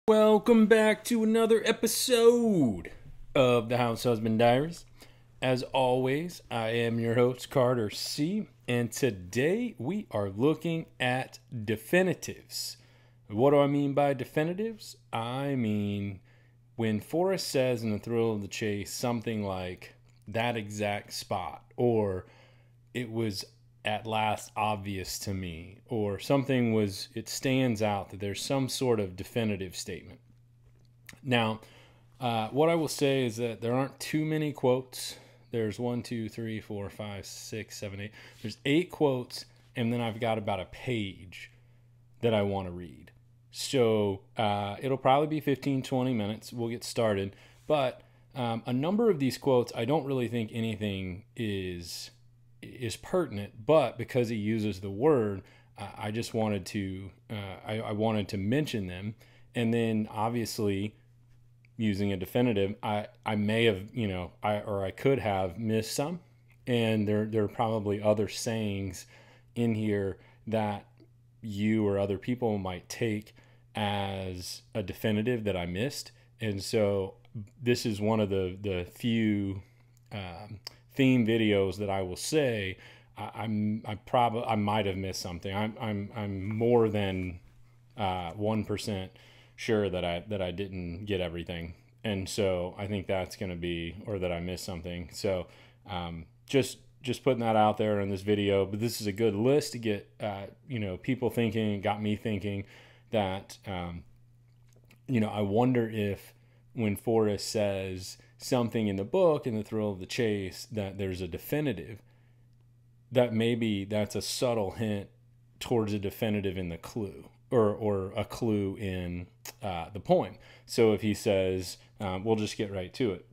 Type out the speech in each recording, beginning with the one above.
Welcome back to another episode of the House Husband Diaries. As always, I am your host, Carter C., and today we are looking at definitives. What do I mean by definitives? I mean when Forrest says in The Thrill of the Chase something like that exact spot, or it was at last obvious to me, or it stands out that there's some sort of definitive statement. Now, what I will say is that there aren't too many quotes. There's 1, 2, 3, 4, 5, 6, 7, 8. There's 8 quotes, and then I've got about a page that I want to read. So it'll probably be 15, 20 minutes. We'll get started. But a number of these quotes, I don't really think anything is pertinent, but because he uses the word, I just wanted to I wanted to mention them. And then obviously using a definitive, I may have, I could have missed some, and there are probably other sayings in here that you or other people might take as a definitive that I missed. And so this is one of the few theme videos that I will say I might have missed something. I'm more than 1% sure that I didn't get everything, and so I think that's going to be, or that I missed something. So just putting that out there in this video. But this is a good list to get people thinking. It got me thinking that I wonder if when Forrest says something in the book, in The Thrill of the Chase, that there's a definitive, that maybe that's a subtle hint towards a definitive in the clue, or a clue in the poem. So if he says, we'll just get right to it,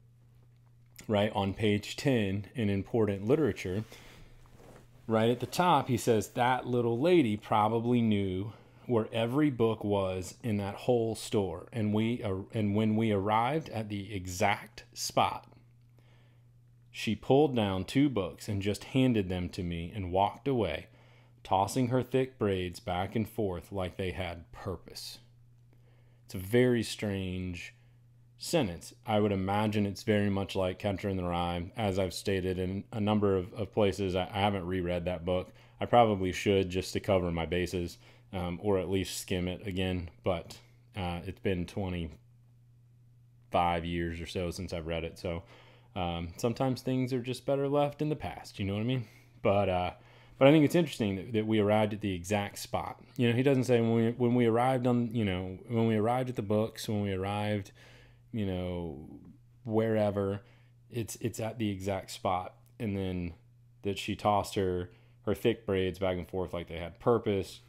right on page 10 in Important Literature, right at the top, he says, that little lady probably knew where every book was in that whole store, and when we arrived at the exact spot, she pulled down 2 books and just handed them to me and walked away, tossing her thick braids back and forth like they had purpose. It's a very strange sentence. I would imagine it's very much like Catcher in the Rye, as I've stated in a number of places. I haven't reread that book. I probably should, just to cover my bases. Or at least skim it again, but it's been 25 years or so since I've read it, so sometimes things are just better left in the past, you know what I mean? But I think it's interesting that we arrived at the exact spot. He doesn't say when we arrived when we arrived at the books, when we arrived, wherever. It's at the exact spot, and then that she tossed her thick braids back and forth like they had purpose.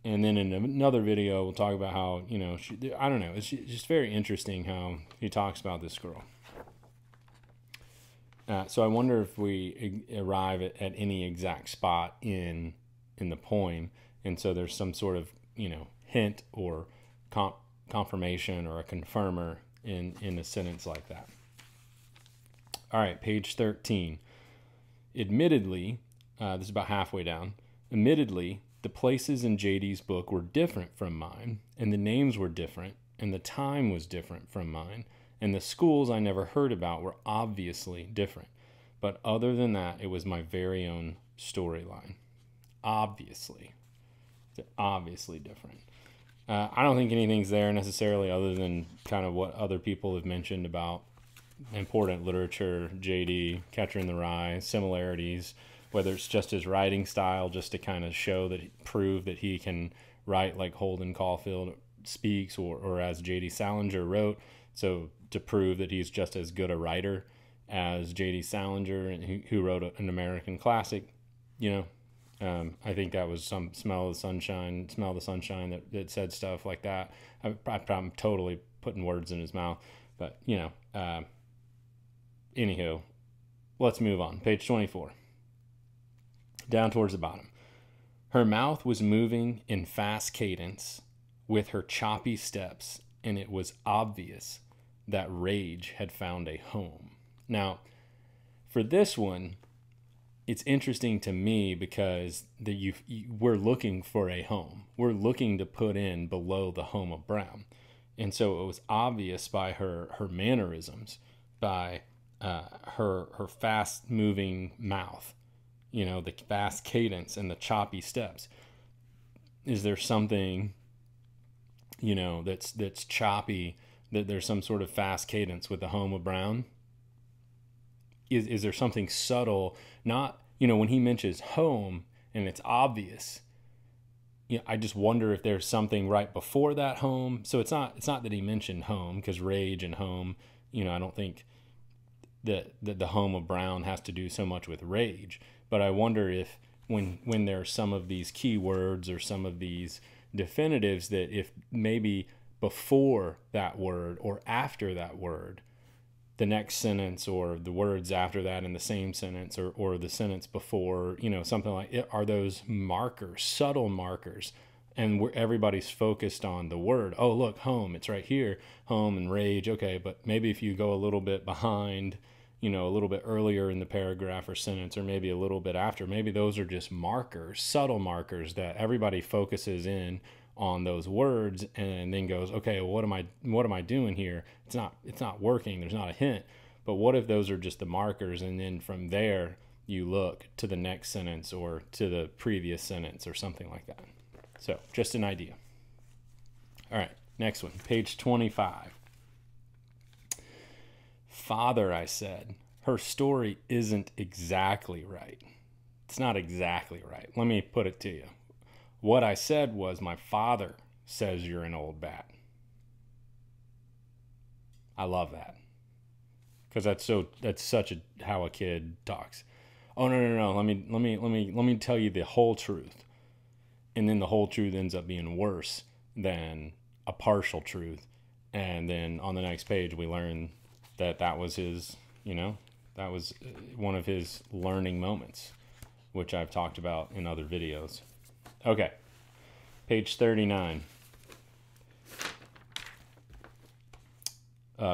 And then in another video, we'll talk about how, I don't know, it's just very interesting how he talks about this girl. So I wonder if we arrive at any exact spot in the poem. And so there's some sort of, hint or confirmation or a confirmer in a sentence like that. All right, page 13. Admittedly, this is about halfway down. Admittedly, the places in JD's book were different from mine, and the names were different, and the time was different from mine, and the schools I never heard about were obviously different. But other than that, it was my very own storyline. Obviously. It's obviously different. I don't think anything's there necessarily other than kind of what other people have mentioned about Important Literature, JD, Catcher in the Rye, similarities, whether it's just his writing style, just to kind of prove that he can write like Holden Caulfield speaks, or as J.D. Salinger wrote, so to prove that he's just as good a writer as J.D. Salinger, who wrote an American classic. I think that was some Smell the Sunshine that said stuff like that. I'm totally putting words in his mouth, but anywho, let's move on. Page 24. Down towards the bottom. Her mouth was moving in fast cadence with her choppy steps, and it was obvious that rage had found a home. Now, for this one, it's interesting to me because we're looking for a home. We're looking to put in below the home of Brown. And so it was obvious by her mannerisms, by her fast moving mouth, the fast cadence and the choppy steps. Is there something, that's choppy, that there's some sort of fast cadence with the home of Brown? Is there something subtle? Not, when he mentions home and it's obvious, I just wonder if there's something right before that home. So it's not that he mentioned home, because rage and home, I don't think that the home of Brown has to do so much with rage. But I wonder if when there are some of these key words or some of these definitives, that if maybe before that word or after that word, the next sentence or the words after that in the same sentence, or the sentence before, something like it, are those markers, subtle markers, and everybody's focused on the word. Oh, look, home, it's right here, home and rage. Okay, but maybe if you go a little bit behind, a little bit earlier in the paragraph or sentence, or maybe a little bit after, maybe those are just markers, subtle markers, that everybody focuses in on those words and then goes, okay, well, what am I doing here? It's not working. There's not a hint. But what if those are just the markers, and then from there you look to the next sentence or to the previous sentence or something like that? So just an idea. All right, next one, page 25. Father, I said, her story isn't exactly right. It's not exactly right. Let me put it to you. What I said was, my father says you're an old bat. I love that, because that's such how a kid talks. Oh, no. Let me tell you the whole truth. And then the whole truth ends up being worse than a partial truth. And then on the next page, we learn that was his, that was one of his learning moments, which I've talked about in other videos. Okay, page 39.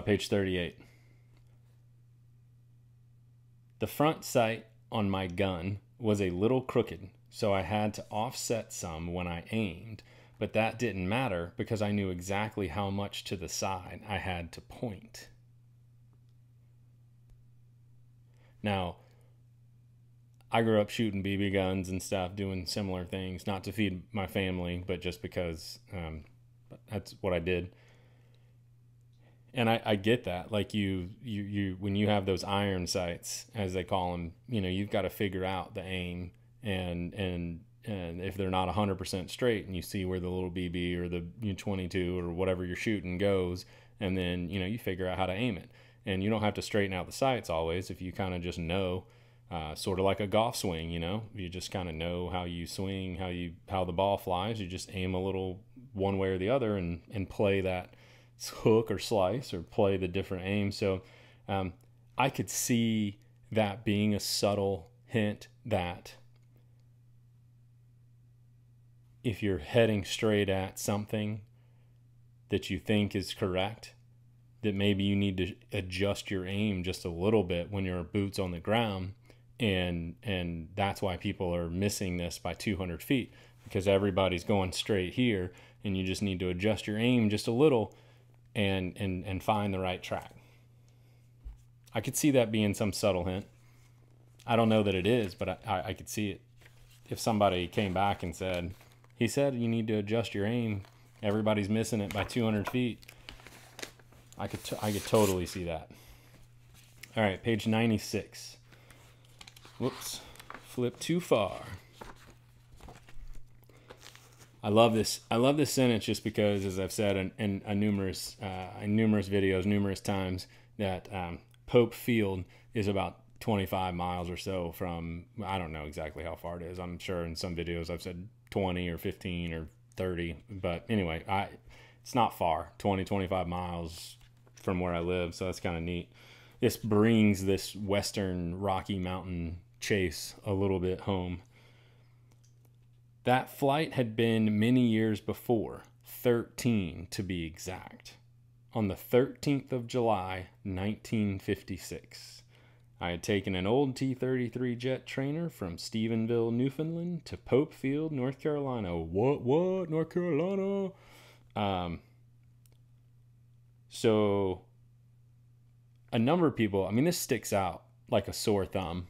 Page 38. The front sight on my gun was a little crooked, so I had to offset some when I aimed, but that didn't matter because I knew exactly how much to the side I had to point. Now, I grew up shooting BB guns and stuff, doing similar things, not to feed my family, but just because that's what I did. And I get that. Like you when you have those iron sights, as they call them, you've got to figure out the aim, and if they're not 100% straight, and you see where the little BB or the 22 or whatever you're shooting goes, and then you figure out how to aim it. And you don't have to straighten out the sights always if you kind of just know. Sort of like a golf swing, you just kind of know how you swing, how the ball flies. You just aim a little one way or the other, and play that hook or slice, or play the different aims. So I could see that being a subtle hint that if you're heading straight at something that you think is correct, that maybe you need to adjust your aim just a little bit when your boots on the ground. And that's why people are missing this by 200 feet, because everybody's going straight here, and you just need to adjust your aim just a little and find the right track. I could see that being some subtle hint. I don't know that it is, but I could see it. If somebody came back and said, he said you need to adjust your aim, everybody's missing it by 200 feet. I could totally see that. All right, page 96. Whoops, flip too far. I love this sentence just because, as I've said in numerous videos, numerous times, that Pope Field is about 25 miles or so from, I don't know exactly how far it is. I'm sure in some videos I've said 20 or 15 or 30. But anyway, it's not far, 20, 25 miles from where I live. So that's kind of neat. This brings this western Rocky Mountain chase a little bit home. That flight had been many years before, 13 to be exact. On the 13th of July, 1956, I had taken an old T-33 jet trainer from Stephenville, Newfoundland to Pope Field, North Carolina. What? North Carolina? So a number of people, I mean, this sticks out like a sore thumb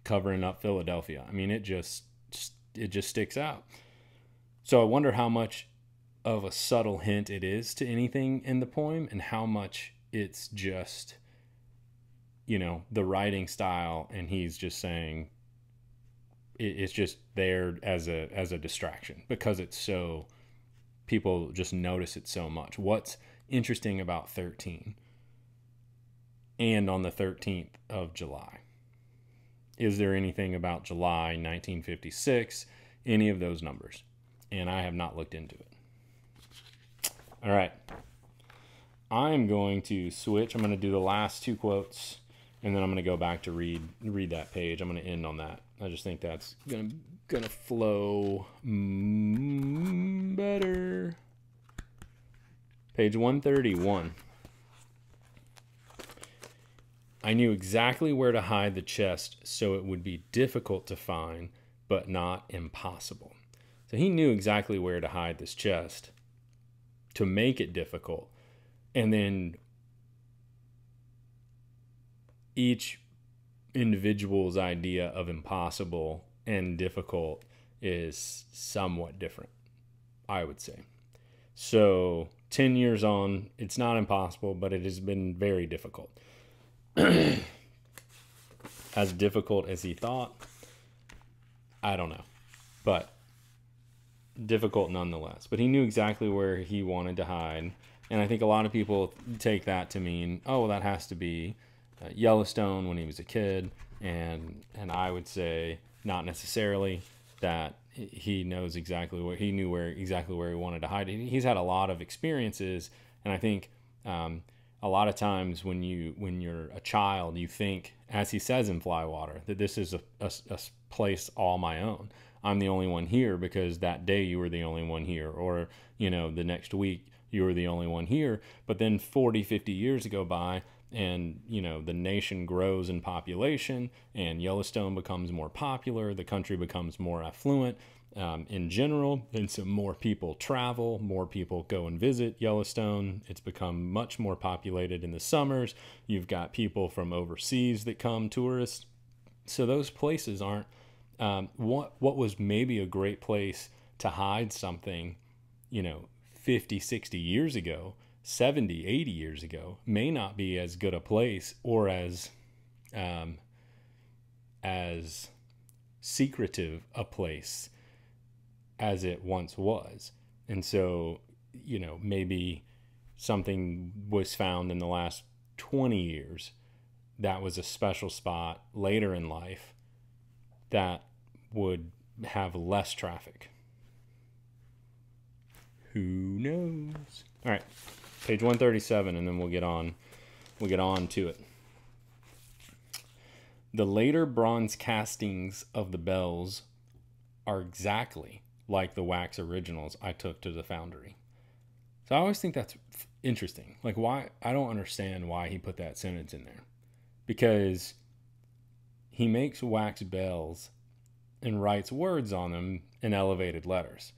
covering up Philadelphia. I mean, it just sticks out. So I wonder how much of a subtle hint it is to anything in the poem and how much it's just, the writing style, and he's just saying it's just there as a distraction because it's so, people just notice it so much. What's interesting about 13 and on the 13th of July? Is there anything about July 1956, any of those numbers? And I have not looked into it. All right. I'm going to switch. I'm going to do the last two quotes, and then I'm going to go back to read that page. I'm going to end on that. I just think that's going to flow better. Page 131. I knew exactly where to hide the chest so it would be difficult to find, but not impossible. So he knew exactly where to hide this chest to make it difficult. And then each individual's idea of impossible and difficult is somewhat different, I would say. So 10 years on, it's not impossible, but it has been very difficult. As difficult as he thought, I don't know, but difficult nonetheless. But he knew exactly where he wanted to hide, and I think a lot of people take that to mean, oh, well, that has to be Yellowstone when he was a kid, and I would say not necessarily. That he knows exactly where he knew exactly where he wanted to hide. He's had a lot of experiences, and I think a lot of times when you're a child, you think, as he says in Flywater, that this is a place all my own. I'm the only one here because that day you were the only one here, or the next week you were the only one here. But then 40, 50 years go by, and the nation grows in population, and Yellowstone becomes more popular, the country becomes more affluent in general, and so more people travel, more people go and visit Yellowstone. It's become much more populated in the summers. You've got people from overseas that come, tourists. So those places aren't what was maybe a great place to hide something 50, 60 years ago, 70, 80 years ago, may not be as good a place or as secretive a place as it once was. And so, maybe something was found in the last 20 years that was a special spot later in life that would have less traffic. Who knows? All right, page 137, and then we'll get on to it. The later bronze castings of the bells are exactly like the wax originals I took to the foundry. So I always think that's interesting. Like, why? I don't understand why he put that sentence in there. Because he makes wax bells and writes words on them in elevated letters.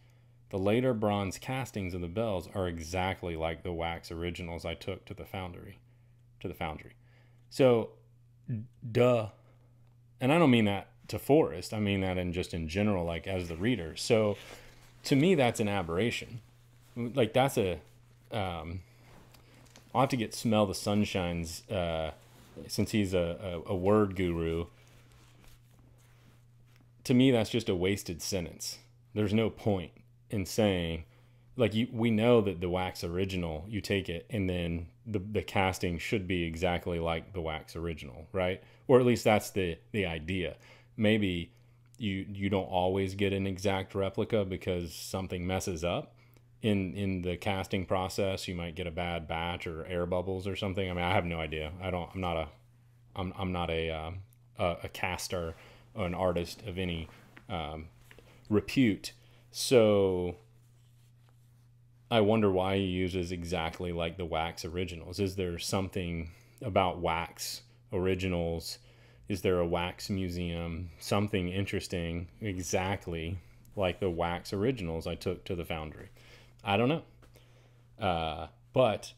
The later bronze castings of the bells are exactly like the wax originals I took to the foundry. So, duh. And I don't mean that to Forrest. I mean that in general, like as the reader. So, to me, that's an aberration. Like that's I'll have to get Smell the Sunshine's, since he's a word guru. To me, that's just a wasted sentence. There's no point in saying, like, we know that the wax original, you take it and then the casting should be exactly like the wax original, right? Or at least that's the idea. Maybe you don't always get an exact replica because something messes up in the casting process. You might get a bad batch or air bubbles or something. I mean, I have no idea. I'm not a caster or an artist of any repute. So I wonder why he uses exactly like the wax originals. Is there something about wax originals? Is there a wax museum? Something interesting exactly like the wax originals I took to the foundry? I don't know. But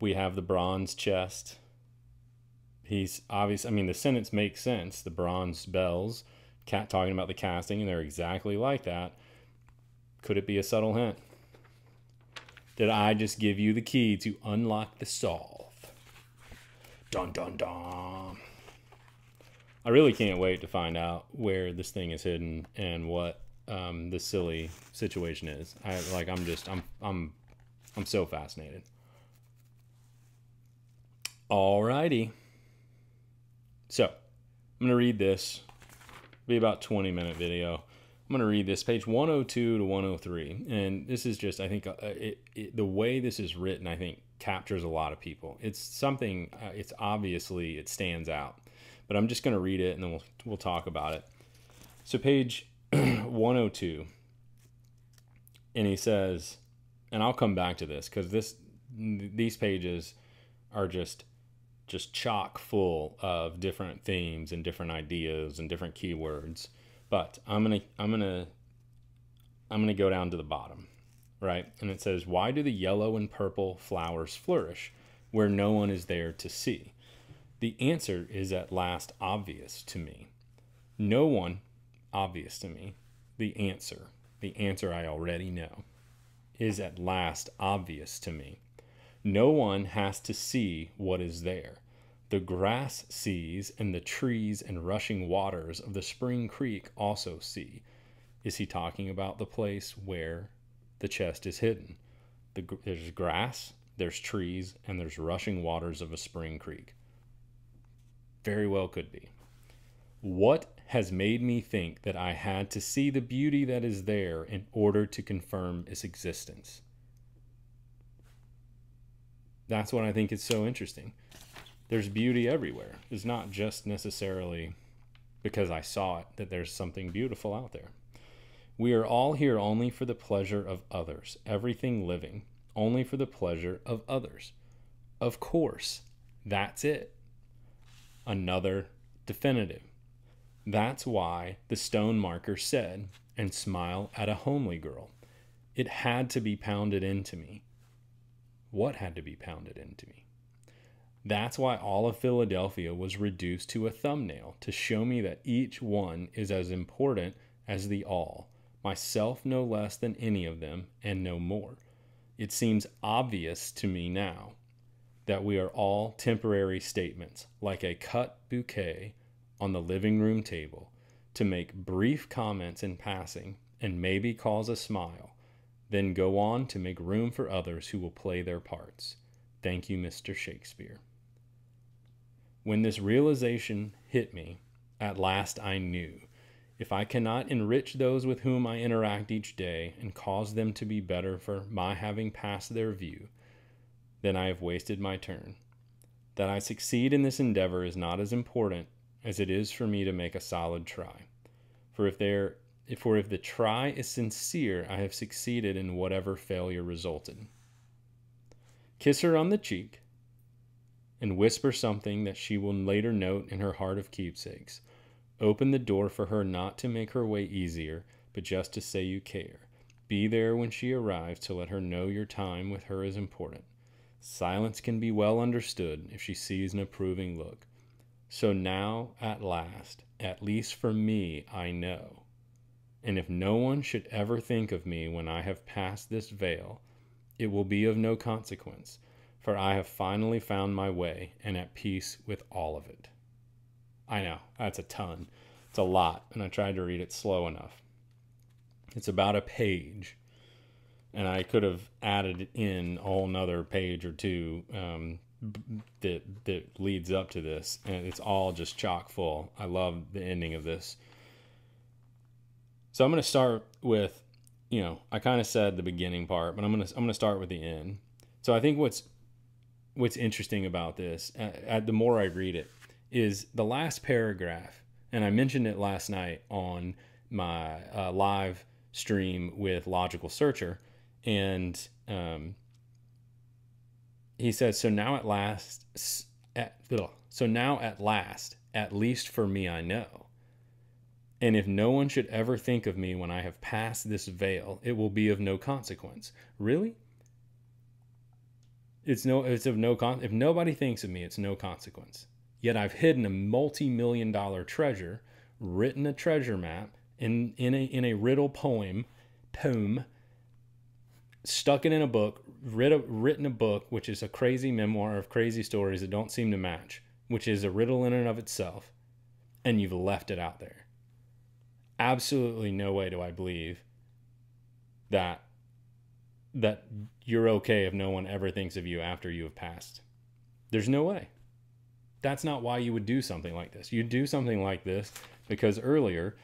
We have the bronze chest. He's obvious. I mean, the sentence makes sense. The bronze bells, cat talking about the casting, and they're exactly like that. Could it be a subtle hint? Did I just give you the key to unlock the solve? Dun dun dun. I really can't wait to find out where this thing is hidden and what this silly situation is. I'm so fascinated. Alrighty. So, I'm going to read this. It'll be about 20-minute video. I'm going to read this, page 102 to 103. And this is just, I think, the way this is written, I think, captures a lot of people. It's something, it's obviously, it stands out. But I'm just going to read it, and then we'll talk about it. So page 102, and he says, and I'll come back to this, because these pages are just chock full of different themes and different ideas and different keywords. But I'm gonna go down to the bottom, right? And it says, why do the yellow and purple flowers flourish where no one is there to see? The answer is at last obvious to me. No one obvious to me. The answer I already know, is at last obvious to me. No one has to see what is there. The grass sees, and the trees and rushing waters of the spring creek also see. Is he talking about the place where the chest is hidden? There's grass, there's trees, and there's rushing waters of a spring creek. Very well could be. What has made me think that I had to see the beauty that is there in order to confirm its existence? That's what I think is so interesting. There's beauty everywhere. It's not just necessarily because I saw it that there's something beautiful out there. We are all here only for the pleasure of others. Everything living, only for the pleasure of others. Of course, that's it. Another definitive. That's why the stone marker said, and smile at a homely girl. It had to be pounded into me. What had to be pounded into me? That's why all of Philadelphia was reduced to a thumbnail, to show me that each one is as important as the all, myself no less than any of them, and no more. It seems obvious to me now that we are all temporary statements, like a cut bouquet on the living room table, to make brief comments in passing and maybe cause a smile, then go on to make room for others who will play their parts. Thank you, Mr. Shakespeare. When this realization hit me, at last I knew, if I cannot enrich those with whom I interact each day and cause them to be better for my having passed their view, then I have wasted my turn. That I succeed in this endeavor is not as important as it is for me to make a solid try. For if the try is sincere, I have succeeded in whatever failure resulted. Kiss her on the cheek and whisper something that she will later note in her heart of keepsakes. Open the door for her, not to make her way easier, but just to say you care. Be there when she arrives to let her know your time with her is important. Silence can be well understood if she sees an approving look. So now, at last, at least for me, I know. And if no one should ever think of me when I have passed this veil, it will be of no consequence, for I have finally found my way and at peace with all of it. I know, that's a ton. It's a lot, and I tried to read it slow enough. It's about a page, and I could have added in a whole nother page or two that leads up to this, and it's all just chock full. I love the ending of this. So I'm going to start with, I kind of said the beginning part, but I'm going to start with the end. So I think what's interesting about this, the more I read it, is the last paragraph, and I mentioned it last night on my live stream with Logical Searcher, and he says, so now at last, at least for me I know. And if no one should ever think of me when I have passed this veil, it will be of no consequence. Really? It's of no if nobody thinks of me, it's no consequence. Yet I've hidden a multi-million-dollar treasure, written a treasure map in a riddle poem, stuck it in a book, written a book, which is a crazy memoir of crazy stories that don't seem to match, which is a riddle in and of itself, and you've left it out there. Absolutely no way do I believe that you're okay if no one ever thinks of you after you have passed. There's no way. That's not why you would do something like this. You do something like this because earlier,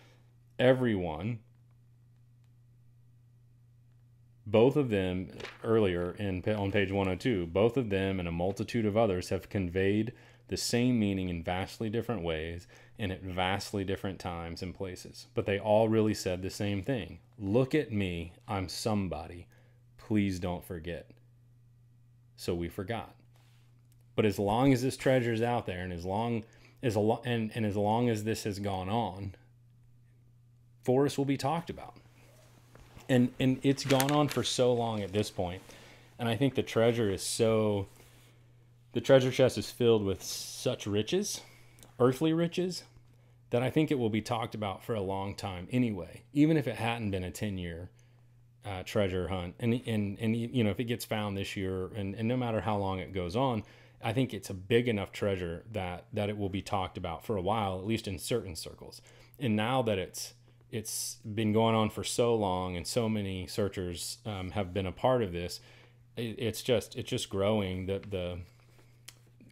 everyone, both of them earlier on page 102, both of them and a multitude of others have conveyed the same meaning in vastly different ways and at vastly different times and places. But they all really said the same thing. Look at me, I'm somebody. Please don't forget. So we forgot. But as long as this treasure is out there, and as long as this has gone on, Forrest will be talked about. And it's gone on for so long at this point. And I think the treasure chest is filled with such riches, earthly riches, that I think it will be talked about for a long time anyway, even if it hadn't been a 10-year treasure hunt. And if it gets found this year, and no matter how long it goes on, I think it's a big enough treasure that it will be talked about for a while, at least in certain circles. And now that it's been going on for so long and so many searchers have been a part of this, it's just growing. The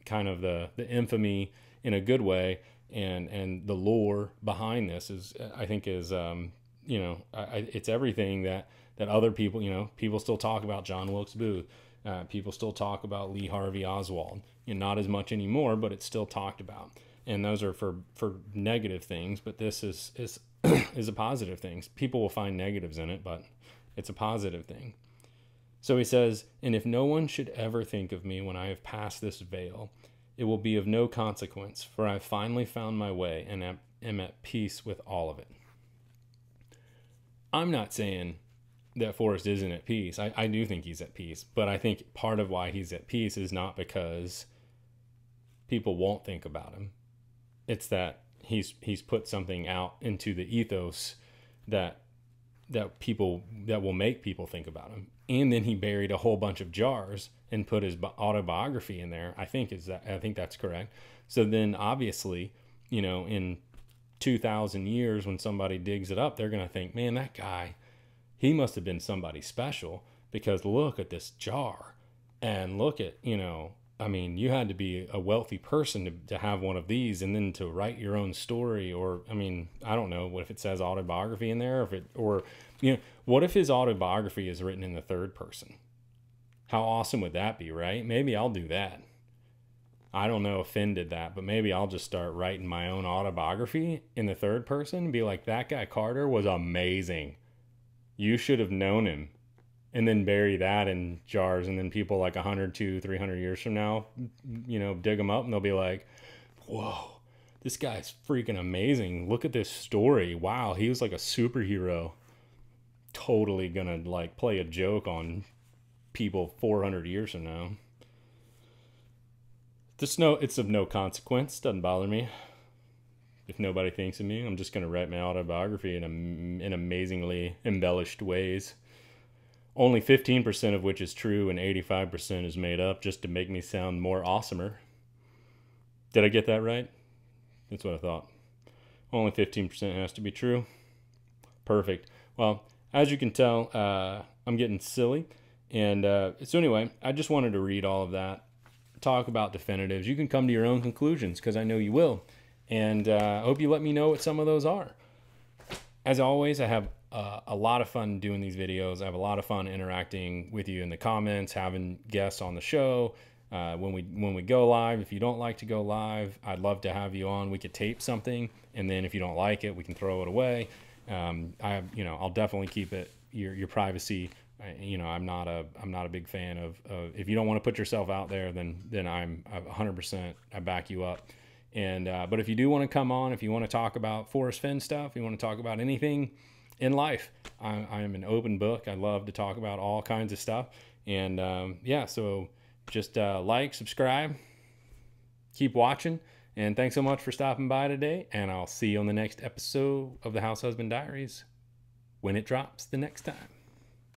kind of the infamy in a good way, and the lore behind this is it's everything that other people, people still talk about John Wilkes Booth. People still talk about Lee Harvey Oswald. Not as much anymore, but it's still talked about. And those are for negative things, but this is is a positive thing. People will find negatives in it, but it's a positive thing. So he says, and if no one should ever think of me when I have passed this veil, it will be of no consequence, for I have finally found my way and am at peace with all of it. I'm not saying that Forrest isn't at peace. I do think he's at peace, but I think part of why he's at peace is not because people won't think about him. It's that he's put something out into the ethos that will make people think about him. And then he buried a whole bunch of jars and put his autobiography in there. I think that's correct. So then obviously, in 2,000 years, when somebody digs it up, they're going to think, man, that guy, he must have been somebody special, because look at this jar, and look at, you had to be a wealthy person to have one of these, and then to write your own story. Or, I don't know what if it says autobiography in there, what if his autobiography is written in the third person? How awesome would that be, right? Maybe I'll do that. I don't know if Fenn did that, but maybe I'll just start writing my own autobiography in the third person and be like, that guy Carter was amazing. You should have known him. And then bury that in jars, and then people like 100, 200, 300 years from now, dig them up, and they'll be like, whoa, this guy's freaking amazing. Look at this story. Wow, he was like a superhero. Totally gonna play a joke on people 400 years from now. It's of no consequence. Doesn't bother me. If nobody thinks of me, I'm just gonna write my autobiography in amazingly embellished ways. Only 15% of which is true and 85% is made up, just to make me sound more awesomer. Did I get that right? That's what I thought. Only 15% has to be true. Perfect. Well, as you can tell, I'm getting silly. And so anyway, I just wanted to read all of that, talk about definitives. You can come to your own conclusions, because I know you will. And I hope you let me know what some of those are. As always, I have a lot of fun doing these videos. I have a lot of fun interacting with you in the comments, having guests on the show. When we go live, if you don't like to go live, I'd love to have you on. We could tape something, and then if you don't like it, we can throw it away. I'll definitely keep it your privacy. I'm not a big fan of if you don't want to put yourself out there, then I'm 100%. I back you up. And but if you do want to come on, if you want to talk about Forrest Fenn stuff, you want to talk about anything in life, I am an open book. I love to talk about all kinds of stuff. And so just like, subscribe, keep watching, and thanks so much for stopping by today, and I'll see you on the next episode of the House Husband Diaries when it drops the next time.